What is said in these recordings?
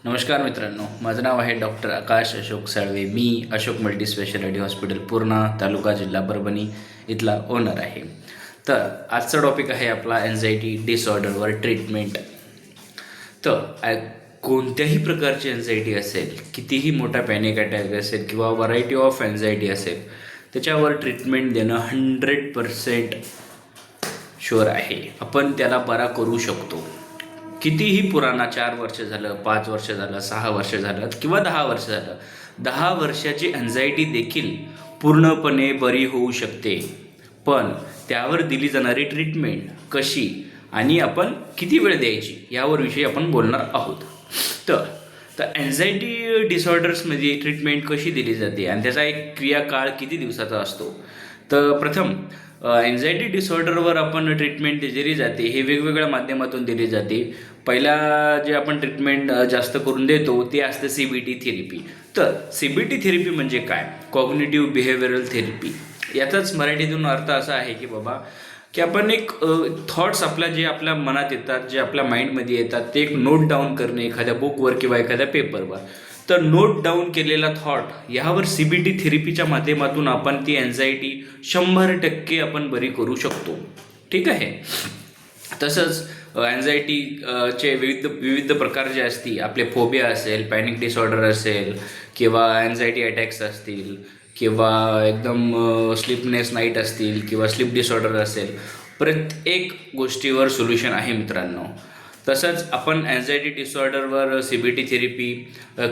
नमस्कार मित्रांनो, माझं नाव आहे डॉक्टर आकाश अशोक साळवे. मी अशोक मल्टीस्पेशालिटी हॉस्पिटल पूर्णा, तालुका जिल्हा परभणी इथला ओनर आहे. तर आजचा टॉपिक आहे आपला एन्झायटी डिसऑर्डरवर ट्रीटमेंट. तर कोणत्याही प्रकारची एन्झायटी असेल, कितीही मोठा पॅनिक अटॅक असेल किंवा व्हरायटी ऑफ एन्झायटी असेल, त्याच्यावर ट्रीटमेंट देणं 100% शुअर आहे. आपण त्याला बरा करू शकतो. कितीही पुराणा 4 वर्ष झालं, 5 वर्ष झालं, 6 वर्ष झालं किंवा 10 वर्ष झालं, 10 वर्षाची एन्झायटी देखील पूर्णपणे बरी होऊ शकते. पण त्यावर दिली जाणारी ट्रीटमेंट कशी आणि आपण किती वेळ द्यायची यावर विषयी आपण बोलणार आहोत. तर एन्झायटी डिसऑर्डर्समध्ये ट्रीटमेंट कशी दिली जाते आणि त्याचा एक क्रियाकाळ किती दिवसाचा असतो. तर प्रथम एन्झायटी डिसऑर्डरवर आपण ट्रीटमेंट दिली जाते हे वेगवेगळ्या माध्यमातून दिली जाते. पहिला जे आपण ट्रीटमेंट जास्त करून देतो ते असतं CBT थेरपी. तर CBT थेरपी म्हणजे काय? Cognitive behavioural therapy. याचाच मराठीतून अर्थ असा आहे की बाबा की आपण एक थॉट्स जे आपल्या मनात येतात, जे आपल्या माइंडमध्ये येतात, ते एक नोट डाऊन करणे एखाद्या बुकवर किंवा एखाद्या पेपरवर. तर नोट डाऊन केलेला थॉट यावर CBT थेरपीच्या माध्यमातून आपण ती एन्झायटी 100% आपण बरी करू शकतो. ठीक आहे. तसंच एन्झायटीचे विविध प्रकार जे असतील, आपले फोबिया असेल, पॅनिक डिसऑर्डर असेल किंवा एन्झायटी अटॅक्स असतील किंवा एकदम स्लीपनेस नाईट असतील किंवा स्लीप डिसऑर्डर असेल, प्रत्येक गोष्टीवर सोल्युशन आहे मित्रांनो. तसंच आपण एन्झायटी डिसऑर्डरवर CBT थेरपी,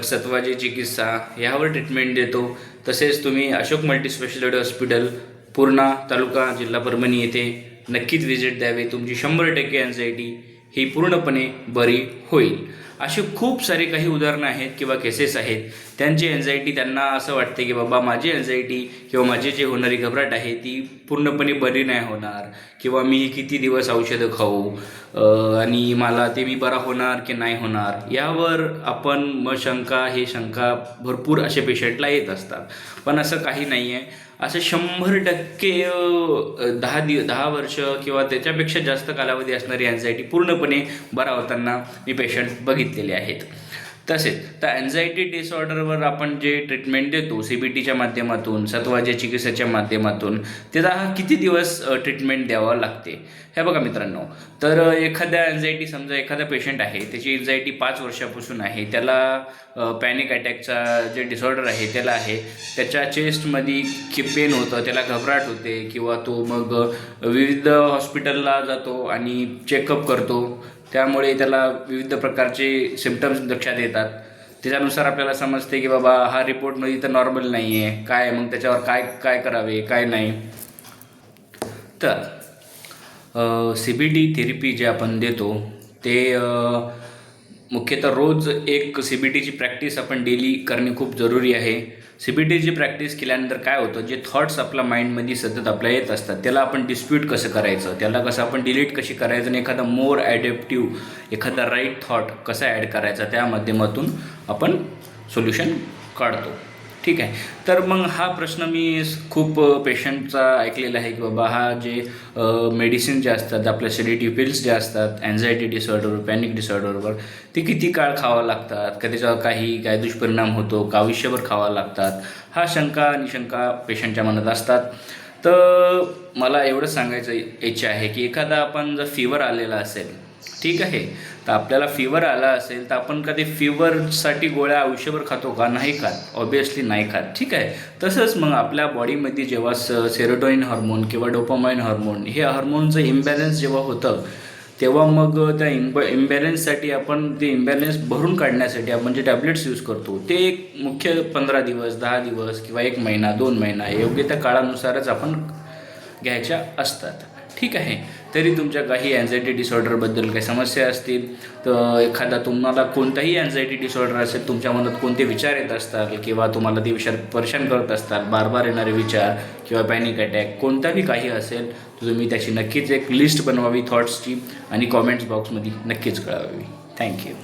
सत्वाची चिकित्सा यावर ट्रीटमेंट देतो. तसेच तुम्ही अशोक मल्टीस्पेशालिटी हॉस्पिटल पूर्णा, तालुका जिल्हा परभणी येथे नक्कीच व्हिजिट द्यावे. तुमची 100% एन्झायटी ही पूर्णपणे बरी होईल. असे खूप सारे काही उदाहरणं आहेत किंवा केसेस आहेत. त्यांची एन्झायटी, त्यांना असं वाटते की बाबा माझी एन्झायटी किंवा माझी जी होणारी घबराट आहे ती पूर्णपणे बरी नाही होणार किंवा मी किती दिवस औषधं खाऊ आणि मला ते मी बरा होणार की नाही होणार यावर आपण शंका भरपूर असे पेशंटला येत असतात. पण असं काही नाही आहे. असं 100% 10 वर्ष किंवा त्याच्यापेक्षा जास्त कालावधी असणारी एन्झायटी पूर्णपणे बरा होताना मी पेशंट बघितलेले आहेत. तसेच तर एन्झायटी डिसऑर्डरवर आपण जे ट्रीटमेंट देतो CBTच्या माध्यमातून, सत्वाच्या चिकित्सेच्या माध्यमातून, त्याला किती दिवस ट्रीटमेंट द्यावं लागते हे बघा मित्रांनो. तर एखाद्या एन्झायटी, समजा एखादा पेशंट आहे, त्याची एन्झायटी 5 वर्षापासून आहे, त्याला पॅनिक अटॅकचा जे डिसऑर्डर आहे त्याला आहे, त्याच्या चेस्टमध्ये पेन होतं, त्याला घबराट होते किंवा तो मग विविध हॉस्पिटलला जातो आणि चेकअप करतो. त्यामुळे त्याला विविध प्रकारचे सिम्पटम्स लक्षात येतात. त्याच्यानुसार आपल्याला समजते की बाबा हा रिपोर्टमध्ये तर नॉर्मल नाही आहे, काय मग त्याच्यावर काय करावे काय नाही. तर CBT थेरपी जे आपण देतो ते मुख्यतः रोज एक CBTची प्रॅक्टिस आपण डेली करणे खूप जरुरी आहे. CBTची प्रॅक्टिस केल्यानंतर काय होतं, जे थॉट्स आपल्या माइंडमध्ये सतत आपल्या येत असतात त्याला आपण डिस्प्यूट कसं करायचं, त्याला कसं आपण डिलीट कशी करायचं आणि एखादा मोर ॲडॅप्टिव्ह, एखादा राईट थॉट कसा ॲड करायचा, त्या माध्यमातून आपण सोल्युशन काढतो. ठीक आहे. तर मग हा प्रश्न मी खूप पेशंटचा ऐकलेला आहे की बाबा हा जे मेडिसिन जे असतात, आपल्या सेडेटिव्ह पिल्स जे असतात एन्झायटी डिसऑर्डरवर, पॅनिक डिसऑर्डरवर, ते किती काळ खावं लागतात, का त्याच्यावर काय दुष्परिणाम होतो, का आयुष्यभर खावं लागतात, हा शंका पेशंटच्या मनात असतात. तर मला एवढंच सांगायचं इच्छा आहे की एखादा आपण जर फीवर आलेला असेल, ठीक आहे, तर आपल्याला फीवर आला असेल तर आपण कधी फीवरसाठी गोळ्या आयुष्यभर खातो का? नाही खात, ऑब्वियसली नाही खात. ठीक आहे. तसंच मग आपल्या बॉडीमध्ये जेव्हा सेरोटोनिन हार्मोन किंवा डोपामाइन हार्मोन, हे हार्मोनचं इम्बॅलन्स जेव्हा होतं तेव्हा मग त्या इम्बॅलन्ससाठी आपण ते इम्बॅलन्स भरून काढण्यासाठी आपण जे टॅब्लेट्स यूज करतो ते एक मुख्य 15 दिवस, 10 दिवस किंवा 1 महिना, 2 महिना योग्य त्या काळानुसारच आपण घ्यायच्या असतात. ठीक आहे. तरी तुमच्या काही एन्झायटी डिसऑर्डरबद्दल काही समस्या असतील, तर एखादा तुम्हाला कोणताही एन्झायटी डिसऑर्डर असेल, तुमच्या मनात कोणते विचार येत असतात किंवा तुम्हाला ते विचार परेशान करत असतात, बार येणारे विचार किंवा पॅनिक अटॅक, कोणताही काही असेल तर तुम्ही त्याची नक्कीच एक लिस्ट बनवावी थॉट्सची आणि कॉमेंट्स बॉक्समध्ये नक्कीच कळवावी. थँक्यू.